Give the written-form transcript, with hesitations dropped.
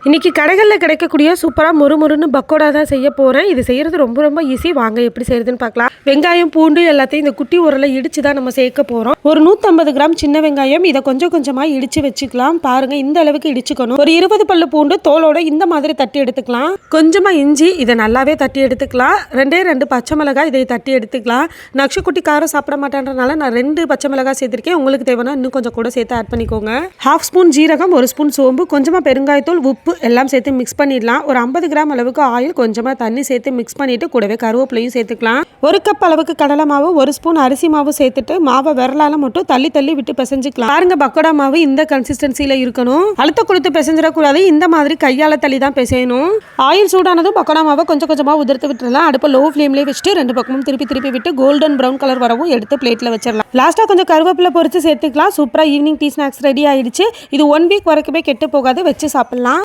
இன்றைக்கி கடைகளில் கிடைக்கக்கூடிய சூப்பராக மொறுமொறுன்னு பக்கோடா தான் செய்ய போகிறேன். இது செய்கிறது ரொம்ப ரொம்ப ஈஸி. வாங்க எப்படி செய்கிறதுன்னு பார்க்கலாம். வெங்காயம் பூண்டு எல்லாத்தையும் இந்த குட்டி உரலை இடித்து தான் நம்ம சேர்க்க போகிறோம். ஒரு 150 கிராம் சின்ன வெங்காயம், இதை கொஞ்சம் கொஞ்சமாக இடித்து வச்சுக்கலாம். பாருங்கள், இந்த அளவுக்கு இடிச்சுக்கணும். ஒரு 20 பல்லு பூண்டு தோலோட இந்த மாதிரி தட்டி எடுத்துக்கலாம். கொஞ்சமாக இஞ்சி, இதை நல்லாவே தட்டி எடுத்துக்கலாம். 2 பச்சை மிளகாய், இதை தட்டி எடுத்துக்கலாம். நக்ஷுக்குட்டி காரம் சாப்பிட மாட்டேன்றனால நான் 2 பச்சை மிளகாய் சேர்த்துருக்கேன். உங்களுக்கு தேவைன்னா இன்னும் கொஞ்சம் கூட சேர்த்து ஆட் பண்ணிக்கோங்க. 1/2 ஸ்பூன் ஜீரகம், 1 ஸ்பூன் சோம்பு, கொஞ்சமாக பெருங்காயத்தூள், உப்பு எல்லாம் சேர்த்து மிக்ஸ் பண்ணிடலாம். ஒரு 50 கிராம் அளவுக்கு ஆயில், கொஞ்சமாக தண்ணி சேர்த்து மிக்ஸ் பண்ணிட்டு கூடவே கருவேப்பிலையும் சேர்த்துக்கலாம். 1 கப் அளவுக்கு கடலை மாவு, 1 ஸ்பூன் அரிசி மாவு சேர்த்துட்டு மாவை விரலால மட்டும் தள்ளி தள்ளி விட்டு பிசைஞ்சிக்கலாம். பாருங்க, பக்கோடா மாவு இந்த கன்சிஸ்டன்சில இருக்கணும். அழுத்த கொடுத்து பிசைஞ்சிடக்கூடாது. இந்த மாதிரி கையால தள்ளி தான் பிசையணும். ஆயில் சூடானதும் பக்கோடா மாவை கொஞ்சம் கொஞ்சமாக உதிர்த்து விட்டுறலாம். அடுப்பு லோ ஃப்ளேம்லேயே வச்சுட்டு 2 பக்கமும் திருப்பி விட்டு கோல்டன் ப்ரௌன் கலர் வரவும் எடுத்து பிளேட்ல வச்சிடலாம். லாஸ்டா கொஞ்சம் கருவேப்பிலை பொரிச்சு சேர்த்துக்கலாம். சூப்பரா ஈவினிங் டீ ஸ்நாக்ஸ் ரெடி ஆயிடுச்சு. இது 1 வீக் வரைக்குமே கெட்டு போகாது. வச்சு சாப்பிடலாம்.